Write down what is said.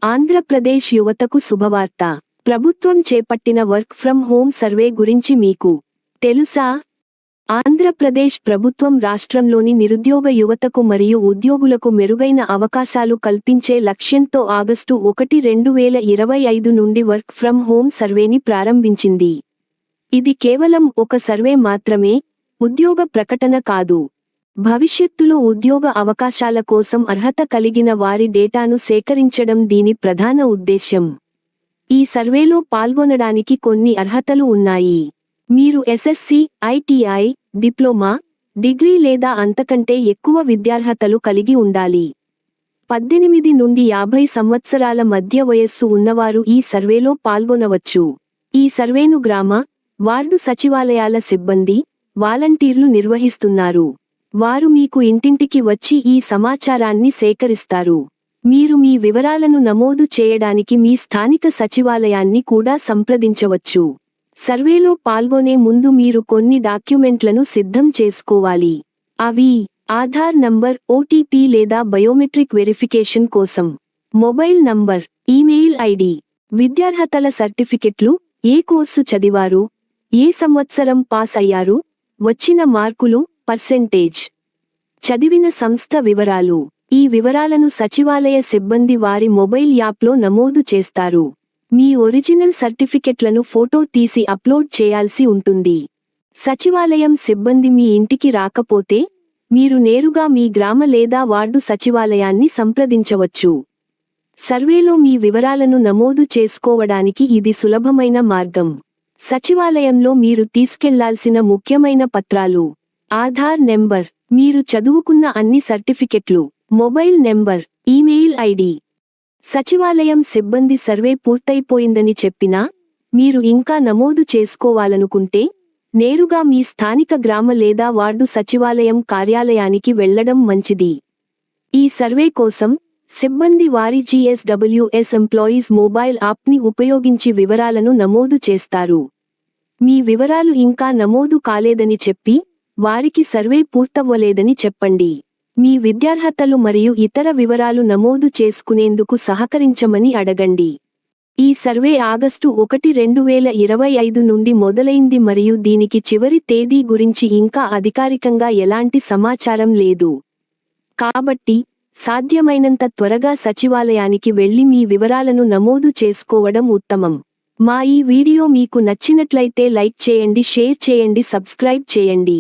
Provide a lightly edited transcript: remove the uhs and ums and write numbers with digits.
ఆంధ్రప్రదేశ్ యువతకు శుభవార్త. ప్రభుత్వం చేపట్టిన వర్క్ ఫ్రం హోం సర్వే గురించి మీకు తెలుసా? ఆంధ్రప్రదేశ్ ప్రభుత్వం రాష్ట్రంలోని నిరుద్యోగ యువతకు మరియు ఉద్యోగులకు మెరుగైన అవకాశాలు కల్పించే లక్ష్యంతో ఆగస్టు 1, 2025 నుండి వర్క్ ఫ్రం హోం సర్వేని ప్రారంభించింది. ఇది కేవలం ఒక సర్వే మాత్రమే, ఉద్యోగ ప్రకటన కాదు. భవిష్యత్తులో ఉద్యోగ అవకాశాల కోసం అర్హత కలిగిన వారి డేటాను సేకరించడం దీని ప్రధాన ఉద్దేశ్యం. ఈ సర్వేలో పాల్గొనడానికి కొన్ని అర్హతలు ఉన్నాయి. మీరు ఎస్ఎస్సి, ఐటీఐ, డిప్లొమా, డిగ్రీ లేదా అంతకంటే ఎక్కువ విద్యార్హతలు కలిగి ఉండాలి. 18 నుండి 50 సంవత్సరాల మధ్య వయస్సు ఉన్నవారు ఈ సర్వేలో పాల్గొనవచ్చు. ఈ సర్వేను గ్రామ, వార్డు సచివాలయాల సిబ్బంది, వాలంటీర్లు నిర్వహిస్తున్నారు. వారు మీకు ఇంటింటికి వచ్చి ఈ సమాచారాన్ని సేకరిస్తారు. మీరు మీ వివరాలను నమోదు చేయడానికి మీ స్థానిక సచివాలయాన్ని కూడా సంప్రదించవచ్చు. సర్వేలో పాల్గొనే ముందు మీరు కొన్ని డాక్యుమెంట్లను సిద్ధం చేసుకోవాలి. అవి: ఆధార్ నంబర్, ఓటీపీ లేదా బయోమెట్రిక్ వెరిఫికేషన్ కోసం మొబైల్ నంబర్, ఈమెయిల్ ఐడి, విద్యార్హతల సర్టిఫికెట్లు, ఏ కోర్సు చదివారు, ఏ సంవత్సరం పాస్ అయ్యారు, వచ్చిన మార్కులు, పర్సెంటేజ్, చదివిన సంస్థ వివరాలు. ఈ వివరాలను సచివాలయ సిబ్బంది వారి మొబైల్ యాప్లో నమోదు చేస్తారు. మీ ఒరిజినల్ సర్టిఫికెట్లను ఫోటో తీసి అప్లోడ్ చేయాల్సి ఉంటుంది. సచివాలయం సిబ్బంది మీ ఇంటికి రాకపోతే, మీరు నేరుగా మీ గ్రామ లేదా వార్డు సచివాలయాన్ని సంప్రదించవచ్చు. సర్వేలో మీ వివరాలను నమోదు చేసుకోవడానికి ఇది సులభమైన మార్గం. సచివాలయంలో మీరు తీసుకెళ్లాల్సిన ముఖ్యమైన పత్రాలు: ఆధార్ నెంబర్, మీరు చదువుకున్న అన్ని సర్టిఫికెట్లు, మొబైల్ నెంబర్, ఈమెయిల్ ఐడి. సచివాలయం సిబ్బంది సర్వే పూర్తయిపోయిందని చెప్పినా, మీరు ఇంకా నమోదు చేసుకోవాలనుకుంటే, నేరుగా మీ స్థానిక గ్రామ లేదా వార్డు సచివాలయం కార్యాలయానికి వెళ్లడం మంచిది. ఈ సర్వే కోసం, సిబ్బంది వారి GSWS ఎంప్లాయీస్ మొబైల్ యాప్ని ఉపయోగించి వివరాలను నమోదు చేస్తారు. మీ వివరాలు ఇంకా నమోదు కాలేదని చెప్పి, వారికి సర్వే పూర్తవ్వలేదని చెప్పండి. మీ విద్యార్హతలు మరియు ఇతర వివరాలు నమోదు చేసుకునేందుకు సహకరించమని అడగండి. ఈ సర్వే ఆగస్టు 1, 2025 నుండి మొదలైంది మరియు దీనికి చివరి తేదీ గురించి ఇంకా అధికారికంగా ఎలాంటి సమాచారం లేదు. కాబట్టి, సాధ్యమైనంత త్వరగా సచివాలయానికి వెళ్లి మీ వివరాలను నమోదు చేసుకోవడం ఉత్తమం. మా ఈ వీడియో మీకు నచ్చినట్లయితే లైక్ చేయండి, షేర్ చేయండి, సబ్స్క్రైబ్ చేయండి.